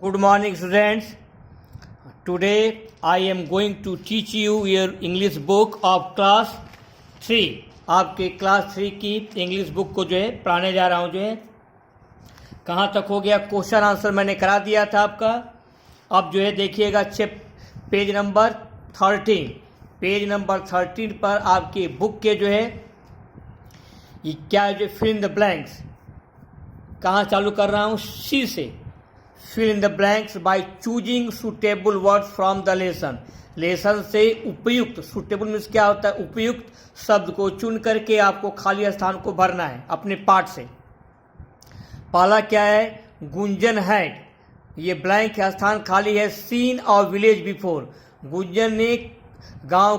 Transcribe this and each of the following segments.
Good morning, students. Today I am going to teach you your English book of class 3. आपके class 3 की English book को जो है पढ़ाने जा रहा हूँ। जो है कहाँ तक हो गया, क्वेश्चन आंसर मैंने करा दिया था आपका। अब जो है देखिएगा पेज नंबर 13। पेज नंबर 13 पर आपकी बुक के जो है ये क्या है, जो फिल इन द ब्लैंक्स। कहाँ चालू कर रहा हूँ, सी से। Fill in the blanks by choosing suitable words from the lesson. Lesson से उपयुक्त, सुटेबल मीन्स क्या होता है, उपयुक्त शब्द को चुन करके आपको खाली स्थान को भरना है अपने पाठ से। पहला क्या है, गुंजन हैड, ये ब्लैंक स्थान खाली है। सीन और विलेज बिफोर, गुंजन ने गांव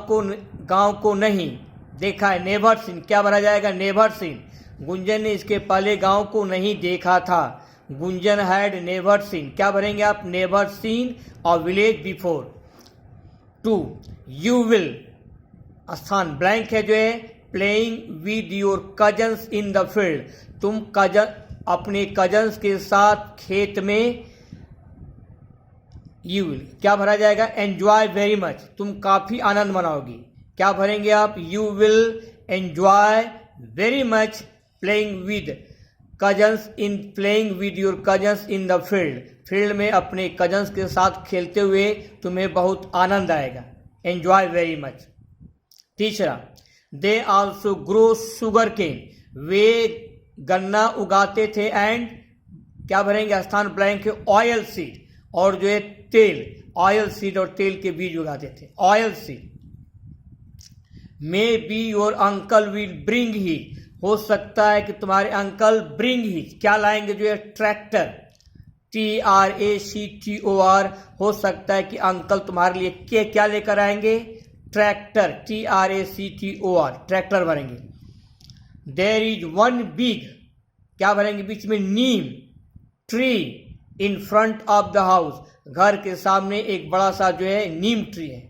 को नहीं देखा है। नेवर सीन, क्या भरा जाएगा, नेवर सीन। गुंजन ने इसके पहले गांव को नहीं देखा था। गुंजन हैड नेवर सीन, क्या भरेंगे आप, नेवर सीन और विलेज बिफोर। 2 यू विल, स्थान ब्लैंक है जो है। Playing with your cousins in the field, तुम अपने कजन्स के साथ खेत में। यू विल क्या भरा जाएगा, एंजॉय वेरी मच, तुम काफी आनंद मनाओगी। क्या भरेंगे आप, you will enjoy very much playing with your cousins in the field. Field में अपने कजन्स के साथ खेलते हुए तुम्हें बहुत आनंद आएगा। Enjoy very much. तीसरा, they also grow sugarcane, वे गन्ना उगाते थे। एंड क्या भरेंगे, स्थान ब्लैंक है। ऑयल सीड, और जो है तेल, ऑयल सीड और तेल के बीज उगाते थे। Oil seed. Maybe your uncle will bring he, हो सकता है कि तुम्हारे अंकल ब्रिंग ही, क्या लाएंगे, जो है ट्रैक्टर। TRACTOR, हो सकता है कि अंकल तुम्हारे लिए क्या लेकर आएंगे, ट्रैक्टर। TRACTOR, ट्रैक्टर भरेंगे। देयर इज वन बिग, क्या भरेंगे बीच में, neem tree in front of the house, घर के सामने एक बड़ा सा जो है नीम ट्री है।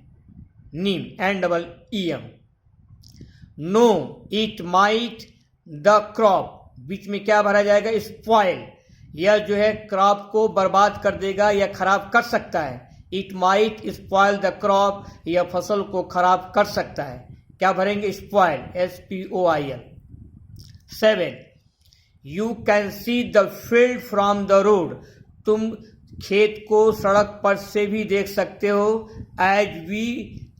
Neem, NEEM। No it might the crop, बीच में क्या भरा जाएगा, स्पॉइल, यह जो है क्रॉप को बर्बाद कर देगा या खराब कर सकता है। It might spoil the crop, यह फसल को खराब कर सकता है। क्या भरेंगे, spoil, SPOIL। 7 you can see the field from the road, तुम खेत को सड़क पर से भी देख सकते हो। एज वी,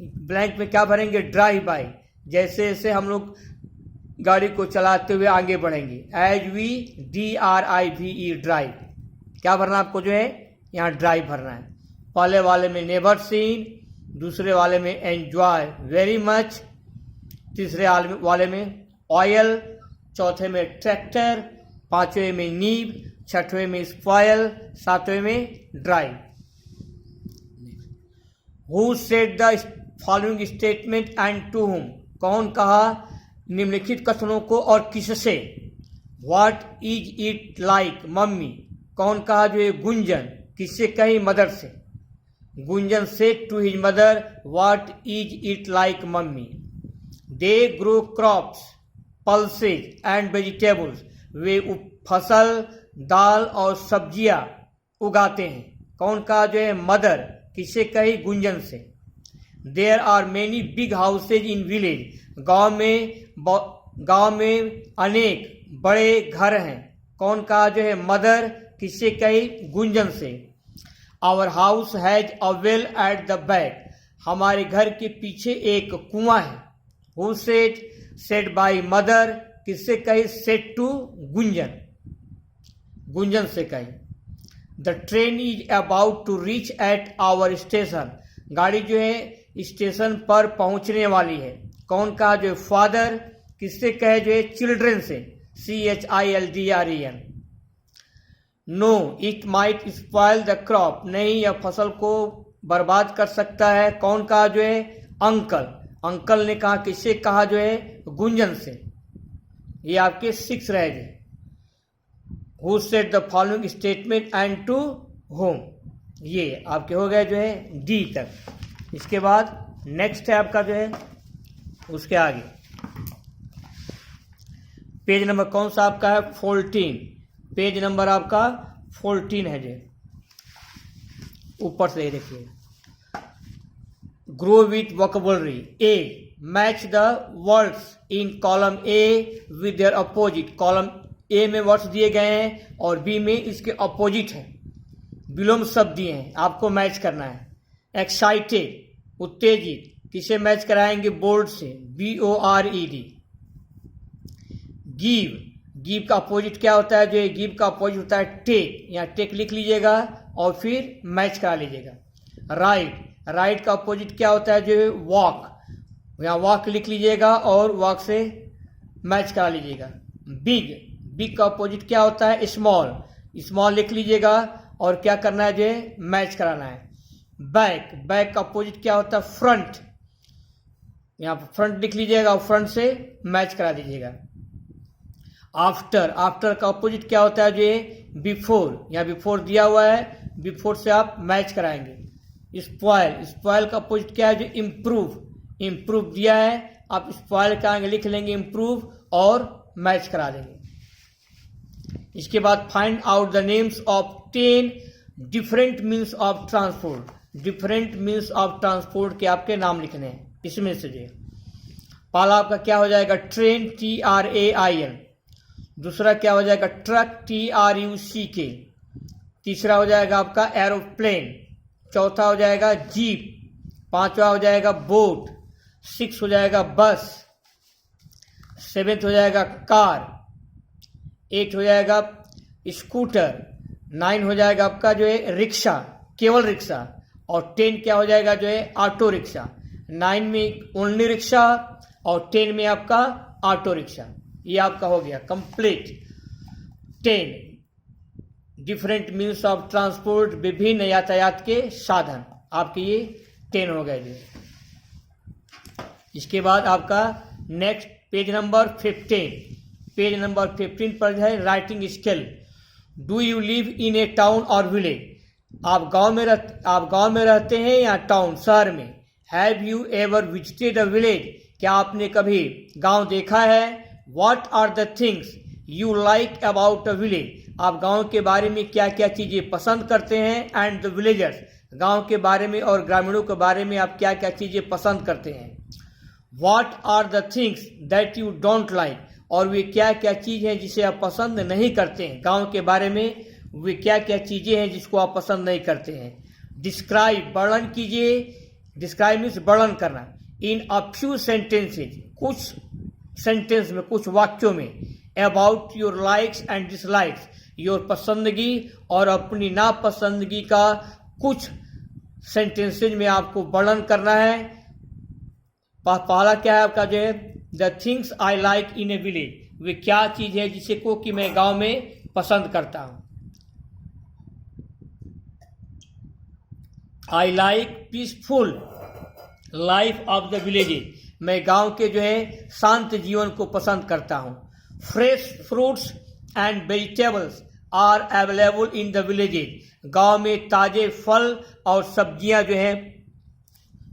ब्लैंक में क्या भरेंगे, ड्राइव बाई, जैसे जैसे हम लोग गाड़ी को चलाते हुए आगे बढ़ेंगे। As we, DRIVE, drive. क्या भरना आपको, जो है यहाँ ड्राइव भरना है। पहले वाले में नेवर सीन, दूसरे वाले में एंजॉय वेरी मच, तीसरे वाले में ऑयल, चौथे में ट्रैक्टर, पांचवें में नीव, छठवें में स्पॉयल, सातवें में drive. Who said the following statement and to whom, कौन कहा निम्नलिखित कथनों को और किससे। What is it like, mummy, कौन कहा, जो है गुंजन, किससे कही, मदर से। Gunjan said to his mother, what is it like mummy. They grow crops, pulses and vegetables, वे फसल, दाल और सब्जियां उगाते हैं। कौन कहा, जो है मदर, किससे कही, गुंजन से। There are many big houses in village, गांव में अनेक बड़े घर हैं। कौन कहा, जो है मदर, किससे कही, गुंजन से। Our house has a well at the back, हमारे घर के पीछे एक कुआं है। Who said, said by mother, किससे कही, सेड टू गुंजन, गुंजन से कही। The train is about to reach at our station, गाड़ी जो है स्टेशन पर पहुंचने वाली है। कौन कहा, जो फादर, किससे कहे, जो है चिल्ड्रेन से, CHILDREN। No it might spoil the crop, नहीं यह फसल को बर्बाद कर सकता है। कौन कहा, जो है अंकल, अंकल ने कहा, किससे कहा, जो है गुंजन से। ये आपके 6 रह गए। Who said the following statement and to home, ये आपके हो गए जो है D तक। इसके बाद नेक्स्ट है आपका जो है उसके आगे पेज नंबर कौन सा आपका है, 14। पेज नंबर आपका 14 है जो। ऊपर से देखिए, grow with vocabulary. A, match the words in column A with their opposite. Column A में वर्ड्स दिए गए हैं और बी में इसके अपोजिट है, विलोम शब्द दिए हैं, आपको मैच करना है। एक्साइटेड, उत्तेजित, किसे मैच कराएंगे? बोर्ड से, BORED। गिव, गिव का अपोजिट क्या होता है? जो ये गिव का अपोजिट होता है टेक, यहाँ टेक लिख लीजिएगा और फिर मैच करा लीजिएगा। राइट, राइट का अपोजिट क्या होता है? जो वॉक, यहाँ वॉक लिख लीजिएगा और वॉक से मैच करा लीजिएगा। बिग, बिग का अपोजिट क्या होता है? स्मॉल, स्मॉल लिख लीजिएगा और क्या करना है? जो मैच कराना है। बैक, बैक का अपोजिट क्या होता है? फ्रंट, यहाँ फ्रंट लिख लीजिएगा और फ्रंट से मैच करा दीजिएगा। आफ्टर, आफ्टर का अपोजिट क्या होता है? जो बिफोर, यहाँ बिफोर दिया हुआ है, बिफोर से आप मैच कराएंगे। स्पॉइल, स्पॉइल का अपोजिट क्या है? जो इम्प्रूव, इम्प्रूव दिया है, आप स्पॉइल का आगे लिख लेंगे इम्प्रूव और मैच करा देंगे। इसके बाद find out the names of 10 different means of transport. Different means of transport के आपके नाम लिखने हैं इसमें से। जो पहला आपका क्या हो जाएगा? Train, TRAIN। दूसरा क्या हो जाएगा? Truck, TRUCK। तीसरा हो जाएगा आपका एरोप्लेन। चौथा हो जाएगा जीप। पांचवा हो जाएगा बोट। 6 हो जाएगा बस। 7 हो जाएगा कार। 8 हो जाएगा स्कूटर। 9 हो जाएगा आपका जो है रिक्शा, केवल रिक्शा। और 10 क्या हो जाएगा? जो है ऑटो रिक्शा। 9 में ओनली रिक्शा और 10 में आपका ऑटो रिक्शा। ये आपका हो गया complete. 10 different means of transport, विभिन्न यातायात के साधन, आपके ये 10 हो गए। इसके बाद आपका next page number 15। Page number 15 पर है writing skill. Do you live in a town और विलेज? आप गांव में रहते हैं या टाउन, शहर में? Have you ever visited a village? क्या आपने कभी गांव देखा है? What are the things you like about a village? आप गांव के बारे में क्या क्या चीजें पसंद करते हैं? एंड द विलेजर्स, गांव के बारे में और ग्रामीणों के बारे में आप क्या क्या चीजें पसंद करते हैं? What are the things that you don't like? और वे क्या क्या चीज है जिसे आप पसंद नहीं करते हैं? गांव के बारे में वे क्या क्या चीजें हैं जिसको आप पसंद नहीं करते हैं? डिस्क्राइब, वर्णन कीजिए। डिस्क्राइब मीन्स वर्णन करना। इन अ फ्यू सेंटेंसेज, कुछ सेंटेंस में, कुछ वाक्यों में। About your likes and dislikes, your पसंदगी और अपनी नापसंदगी का कुछ सेंटेंसेज में आपको वर्णन करना है। पहला क्या है आपका? जो है the things I like in a village, वे क्या चीज है जिसे को कि मैं गांव में पसंद करता हूं। I like peaceful life of the villages, मैं गांव के जो है शांत जीवन को पसंद करता हूं। Fresh fruits and vegetables are available in the villages, गांव में ताजे फल और सब्जियां जो है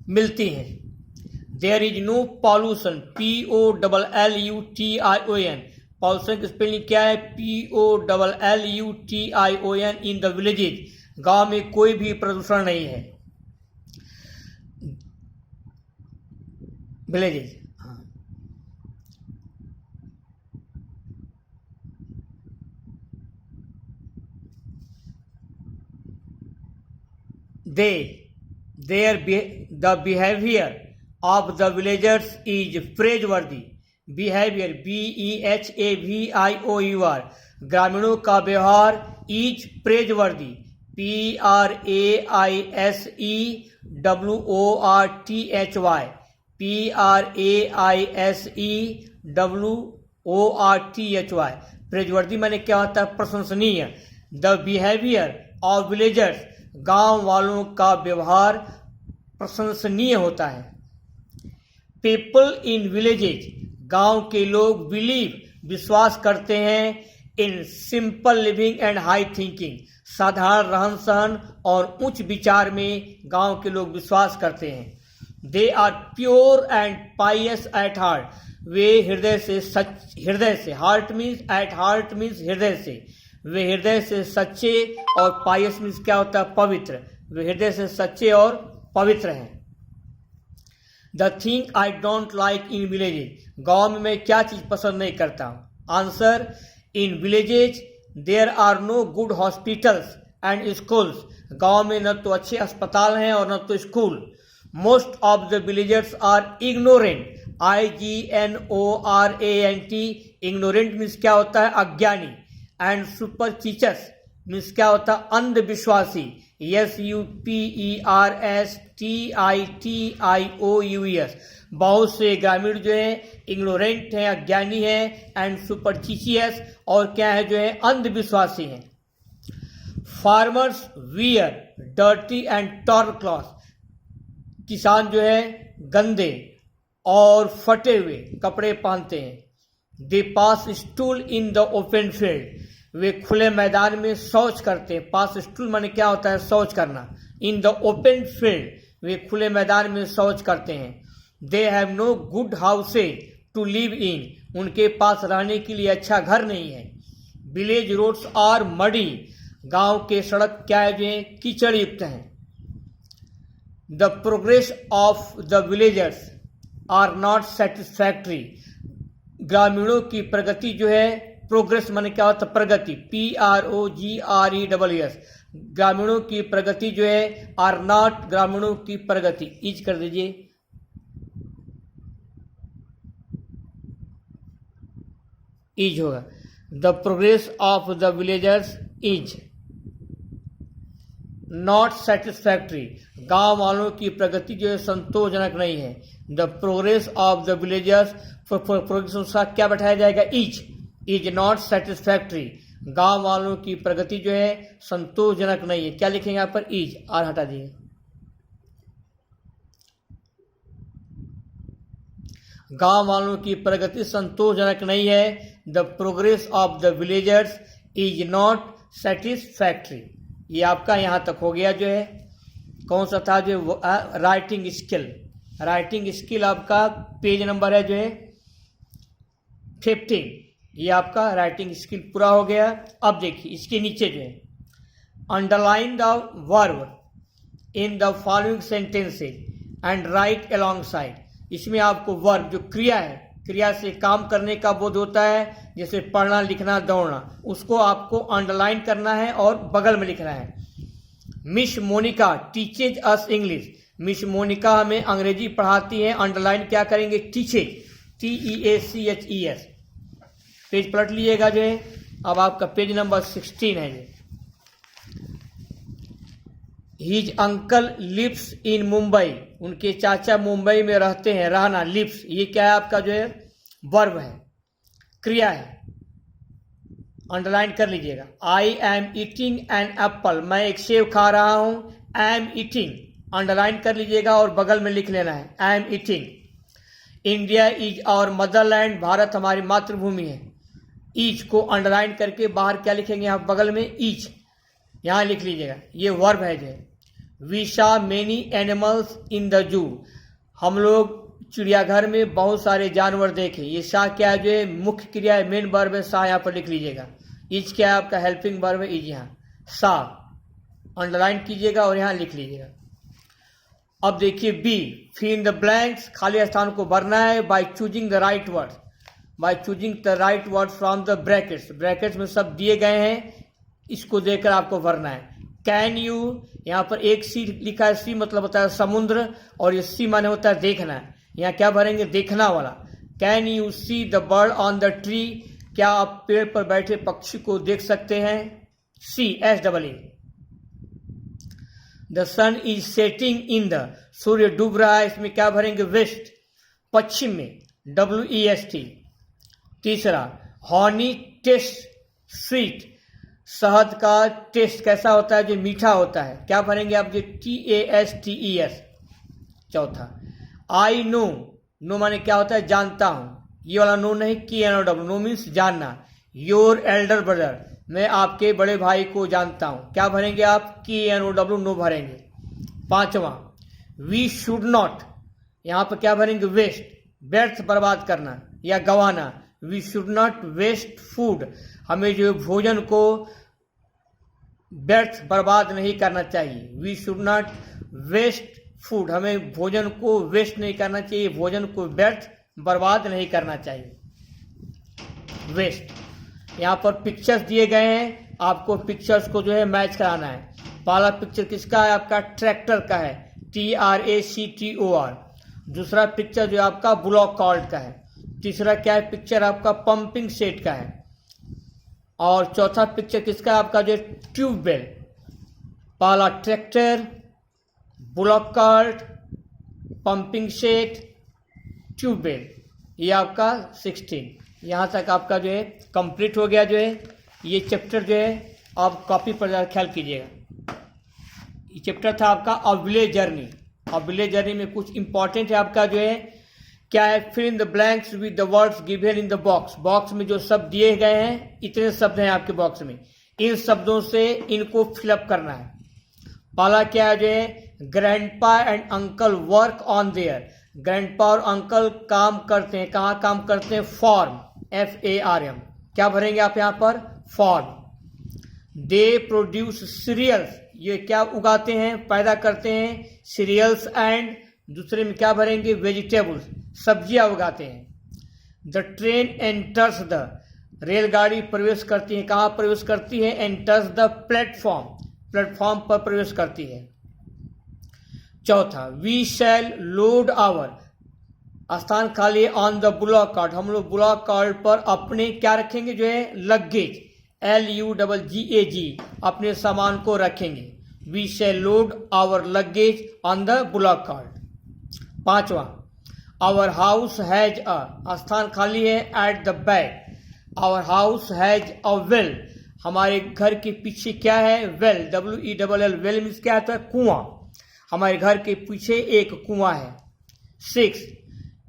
मिलती हैं। There is no pollution, POLLUTION, pollution की स्पेलिंग क्या है? POLLUTION इन द विलेजेज, गांव में कोई भी प्रदूषण नहीं है। Villages, the behavior of the villagers is praiseworthy. Behavior, BEHAVIOUR, ग्रामीणों का व्यवहार is praiseworthy, PRAISEWORTHY, प्रेजवर्दी माने क्या होता है? प्रशंसनीय। द बिहेवियर ऑफ विलेजर्स, गांव वालों का व्यवहार प्रशंसनीय होता है। पीपल इन विलेजेज, गांव के लोग बिलीव, विश्वास करते हैं, in simple living and high thinking, साधारण रहन सहन और उच्च विचार में गांव के लोग विश्वास करते हैं। They are pure and pious at heart, वे हृदय से heart means at heart means हृदय से, वे हृदय से सच्चे, और पाइयस मीन्स क्या होता है? पवित्र, वे हृदय से सच्चे और पवित्र हैं। The thing I don't like in villages, गाँव में मैं क्या चीज़ पसंद नहीं करता हूँ। Answer, in villages there are no good hospitals and schools, गाँव में न तो अच्छे अस्पताल हैं और न तो school. Most of the villagers are ignorant, IGNORANT, ignorant means क्या होता है, अज्ञानी। एंड सुपरस्टिशियस मीन्स क्या होता है, अंधविश्वासी। SUPERSTITIOUS, बहुत से ग्रामीण जो है इग्नोरेंट हैं, अज्ञानी हैं। एंड सुपरस्टिशियस, और क्या है जो है, अंधविश्वासी हैं। Farmers wear dirty and torn cloth, किसान जो है गंदे और फटे हुए कपड़े पहनते हैं। They pass stool in the open field, वे खुले मैदान में शौच करते हैं। पास स्टूल माने क्या होता है, शौच करना। इन द ओपन फील्ड, वे खुले मैदान में शौच करते हैं। They have no good houses to live in, उनके पास रहने के लिए अच्छा घर नहीं है। विलेज रोड्स आर मडी, गांव के सड़क क्या है जो है, कीचड़ युक्त हैं। The progress of the villagers are not satisfactory, ग्रामीणों की प्रगति जो है, प्रोग्रेस माने क्या होता है, प्रगति, PROGRESS, ग्रामीणों की प्रगति जो है, आर नॉट, ग्रामीणों की प्रगति, इज कर दीजिए। इज होगा, the progress of the villagers is not satisfactory, गांव वालों की प्रगति जो है संतोषजनक नहीं है। The progress of the villagers, progress उसका क्या बैठाया जाएगा, इज नॉट सेटिस्फैक्ट्री, गांव वालों की प्रगति जो है संतोषजनक नहीं है। क्या लिखेंगे यहाँ पर, इज, आर हटा दिए। गांव वालों की प्रगति संतोषजनक नहीं है। The progress of the villagers is not satisfactory. ये आपका यहाँ तक हो गया जो है, कौन सा था जो, राइटिंग स्किल। राइटिंग स्किल आपका पेज नंबर है जो है 15, ये आपका राइटिंग स्किल पूरा हो गया। अब देखिए इसके नीचे जो है, underline the verb in the following sentences and right along side, इसमें आपको वर्ब जो क्रिया है, क्रिया से काम करने का बोध होता है, जैसे पढ़ना, लिखना, दौड़ना, उसको आपको अंडरलाइन करना है और बगल में लिखना है। मिस मोनिका टीचेज अस इंग्लिश, मिस मोनिका हमें अंग्रेजी पढ़ाती है, अंडरलाइन क्या करेंगे, टीचेज, TEACHES। पेज पलट लीजिएगा जो है, अब आपका पेज नंबर 16 है ये। His uncle lives in Mumbai, उनके चाचा मुंबई में रहते हैं, रहना, लिव्स, ये क्या है आपका जो है, वर्ब है, क्रिया है, अंडरलाइन कर लीजिएगा। I am eating an apple, मैं एक सेब खा रहा हूं, एम ईटिंग, अंडरलाइन कर लीजिएगा और बगल में लिख लेना है, am eating. India is our motherland, Bharat हमारी मातृभूमि है। ईच को अंडरलाइन करके बाहर क्या लिखेंगे, यहाँ बगल में ईच, यहाँ लिख लीजिएगा, ये वर्ब है जो है। We saw many animals in the zoo, हम लोग चिड़ियाघर में बहुत सारे जानवर देखे, ये शॉ क्या है जो है, मुख्य क्रिया है, मेन वर्ब है, शॉ यहाँ पर लिख लीजिएगा। इज क्या है आपका, हेल्पिंग वर्ब है, इज, यहाँ शॉ अंडरलाइन कीजिएगा और यहाँ लिख लीजिएगा। अब देखिए B, fill in the blanks, खाली स्थान को भरना है by choosing the right word, by choosing the right word from the brackets, brackets में सब दिए गए हैं, इसको देखकर आपको भरना है। कैन यू, यहाँ पर एक सी लिखा है, सी मतलब होता है समुद्र, और ये सी माने होता है देखना, यहाँ क्या भरेंगे, देखना वाला। Can you see the bird on the tree, क्या आप पेड़ पर बैठे पक्षी को देख सकते हैं, see, SEE। The sun is setting in the, सूर्य डूब रहा है, इसमें क्या भरेंगे, वेस्ट, पश्चिम में, WEST। तीसरा, हॉनी टेस्ट स्वीट, शहद का टेस्ट कैसा होता है, जो मीठा होता है, क्या भरेंगे आप, जो TASTES। चौथा, आई नो, नो माने क्या होता है, जानता हूं, ये वाला नो नहीं, KNOW, नो मीन्स जानना। योर एल्डर ब्रदर, मैं आपके बड़े भाई को जानता हूं, क्या भरेंगे आप, KNOW, नो भरेंगे। पांचवा, वी शुड नॉट, यहां पर क्या भरेंगे, वेस्ट, व्यर्थ बर्बाद करना या गवाना। We should not waste food, हमें जो भोजन को व्यर्थ बर्बाद नहीं करना चाहिए। We should not waste food, हमें भोजन को वेस्ट नहीं करना चाहिए, भोजन को व्यर्थ बर्बाद नहीं करना चाहिए। वेस्ट। यहाँ पर पिक्चर्स दिए गए हैं, आपको पिक्चर्स को जो है मैच कराना है। पहला पिक्चर किसका है? आपका ट्रैक्टर का है, TRACTOR। दूसरा पिक्चर जो आपका बुलॉक कार्ट का है। तीसरा क्या है? पिक्चर आपका पंपिंग सेट का है। और चौथा पिक्चर किसका है? आपका जो ट्यूबवेल। पहला tractor, bullock cart, pumping set, tubewell, ये आपका 16। यहाँ तक आपका जो है कंप्लीट हो गया। जो है ये चैप्टर जो है आप कॉपी पर ख्याल कीजिएगा। ये चैप्टर था आपका a village journey. A village journey में कुछ इंपॉर्टेंट है आपका जो है क्या है? Fill in the blanks with the words given in the box. Box में जो शब्द दिए गए हैं, इतने शब्द हैं आपके बॉक्स में, इन शब्दों से इनको फिलअप करना है। पहला क्या है? जो है grandpa and uncle work on there. Grandpa और अंकल काम करते हैं, कहाँ काम करते हैं? Farm, FARM। क्या भरेंगे आप यहाँ पर? फार्म। दे प्रोड्यूस सीरियल्स, ये क्या उगाते हैं? पैदा करते हैं, सीरियल्स। एंड दूसरे में क्या भरेंगे? वेजिटेबल्स, सब्जियां उगाते हैं। द ट्रेन एंटर्स द, रेलगाड़ी प्रवेश करती है, कहाँ प्रवेश करती है? एंटर्स द प्लेटफॉर्म, प्लेटफॉर्म पर प्रवेश करती है। चौथा, वी शैल लोड आवर, स्थान खाली ऑन द बुलॉक कार्ट, हम लोग बुलॉक कार्ट पर अपने क्या रखेंगे? जो है लगेज, LUGGAG, अपने सामान को रखेंगे। We shall load our luggage on the bullock cart. पांचवा, आवर हाउस हैज अ, स्थान खाली है at the back. Our house has a well, हमारे घर के पीछे क्या है? वेल, WELL, वेल मीन्स क्या होता है? कुआं। हमारे घर के पीछे एक कुआं है। 6,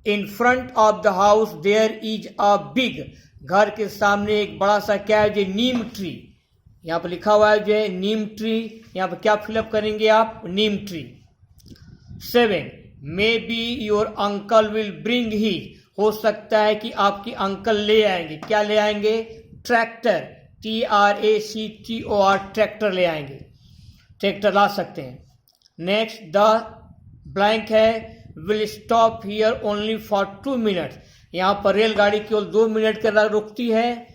in front of the house there is a big, घर के सामने एक बड़ा सा क्या है? जो नीम ट्री, यहाँ पर लिखा हुआ है जो है नीम ट्री। यहाँ पर क्या फिलअप करेंगे आप? Neem tree. 7, maybe your uncle will bring he, हो सकता है कि आपके अंकल ले आएंगे, क्या ले आएंगे? ट्रैक्टर, TRACTOR, ट्रैक्टर ले आएंगे, ट्रैक्टर ला सकते हैं। नेक्स्ट, द ब्लैंक है will stop here only for 2 minutes, यहाँ पर रेलगाड़ी केवल 2 मिनट के लिए रुकती है,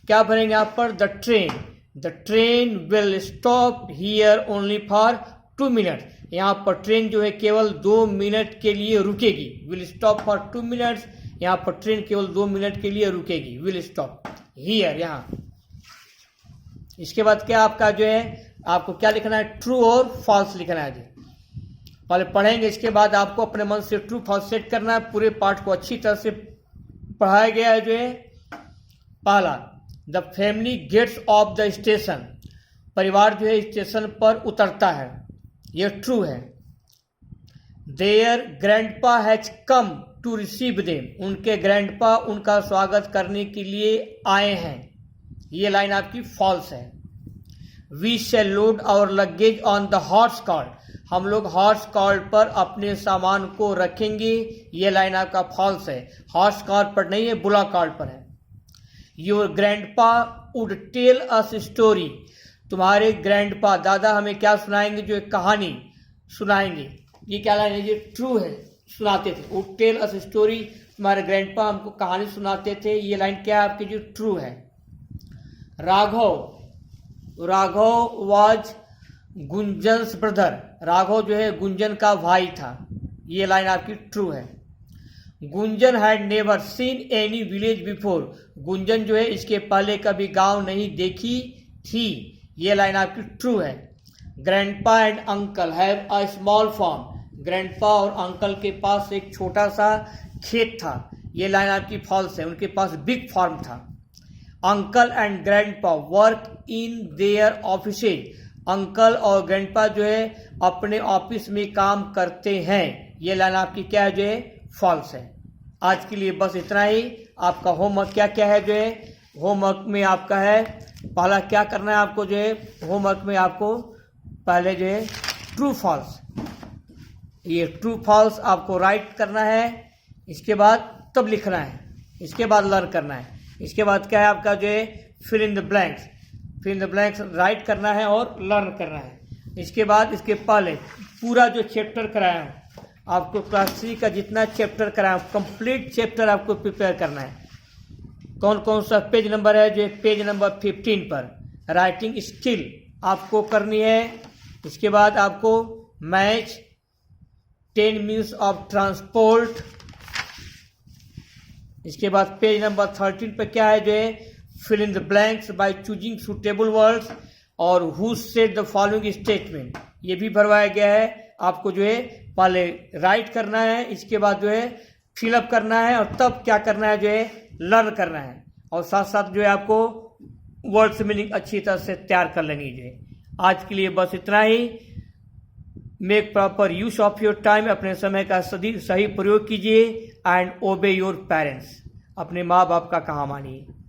क्या भरेंगे यहाँ पर? The train will stop here only for 2 minute, यहाँ पर ट्रेन जो है केवल 2 मिनट के लिए रुकेगी। विल स्टॉप फॉर 2 मिनट्स, यहाँ पर ट्रेन केवल 2 मिनट के लिए रुकेगी। विल स्टॉप हियर, यहाँ। इसके बाद क्या आपका जो है आपको क्या लिखना है? ट्रू और फॉल्स लिखना है। जी पहले पढ़ेंगे, इसके बाद आपको अपने मन से ट्रू फॉल्स सेट करना है। पूरे पाठ को अच्छी तरह से पढ़ाया गया है। जो है पहला, the family gets off the station, परिवार जो है स्टेशन पर उतरता है, यह ट्रू है। Their grandpa has come to receive them, उनके ग्रैंडपा उनका स्वागत करने के लिए आए हैं, ये लाइन आपकी फॉल्स है। We shall load our luggage on the horse cart, हम लोग हॉर्स कार्ट पर अपने सामान को रखेंगे, ये लाइन आपका फॉल्स है। हॉर्स कार्ट पर नहीं है, बुलॉक कार्ट पर है। Your grandpa would tell us story, तुम्हारे ग्रैंडपा दादा हमें क्या सुनाएंगे? जो एक कहानी सुनाएंगे, ये क्या लाइन है? ये ट्रू है, सुनाते थे। वुड टेल अस स्टोरी, तुम्हारे ग्रैंडपा हमको कहानी सुनाते थे, ये लाइन क्या है आपकी? जो ट्रू है। राघव वाज गुंजन्स ब्रदर, राघव जो है गुंजन का भाई था, ये लाइन आपकी ट्रू है। Gunjan had never seen any village before, Gunjan जो है इसके पहले कभी गांव नहीं देखी थी, ये लाइन आपकी ट्रू है। Grandpa and uncle have a small farm, grandpa और अंकल के पास एक छोटा सा खेत था, ये लाइन आपकी फॉल्स है, उनके पास बिग फार्म था। Uncle and grandpa work in their offices, uncle और ग्रैंडपा जो है अपने ऑफिस में काम करते हैं, ये लाइन आपकी क्या है? जो है फॉल्स है। आज के लिए बस इतना ही। आपका होमवर्क क्या क्या है? जो है होमवर्क में आपका है, पहला क्या करना है आपको? जो है होमवर्क में आपको पहले जो है ट्रू फॉल्स, ये ट्रू फॉल्स आपको राइट करना है, इसके बाद तब लिखना है, इसके बाद लर्न करना है। इसके बाद क्या है आपका? जो है फिल इन द ब्लैंक्स, फिर इन द ब्लैंक्स राइट करना है और लर्न करना है। इसके बाद इसके पहले पूरा जो चैप्टर कराया हूँ आपको, क्लास 3 का जितना चैप्टर कराया हूँ कंप्लीट चैप्टर आपको प्रिपेयर करना है। कौन कौन सा पेज नंबर है, जो पेज नंबर 15 पर राइटिंग स्किल आपको करनी है। इसके बाद आपको मैच 10 मीन्स ऑफ ट्रांसपोर्ट। इसके बाद पेज नंबर 13 पर क्या है, जो है fill in the blanks by choosing suitable words और who said the following statement, ये भी भरवाया गया है। आपको जो है पहले राइट करना है, इसके बाद जो है फिलअप करना है और तब क्या करना है, जो है लर्न करना है। और साथ साथ जो है आपको वर्ड्स मीनिंग अच्छी तरह से तैयार कर लेनी है। आज के लिए बस इतना ही। Make proper use of your time, अपने समय का सही प्रयोग कीजिए एंड ओबे योर पेरेंट्स, अपने माँ बाप का कहा मानिए।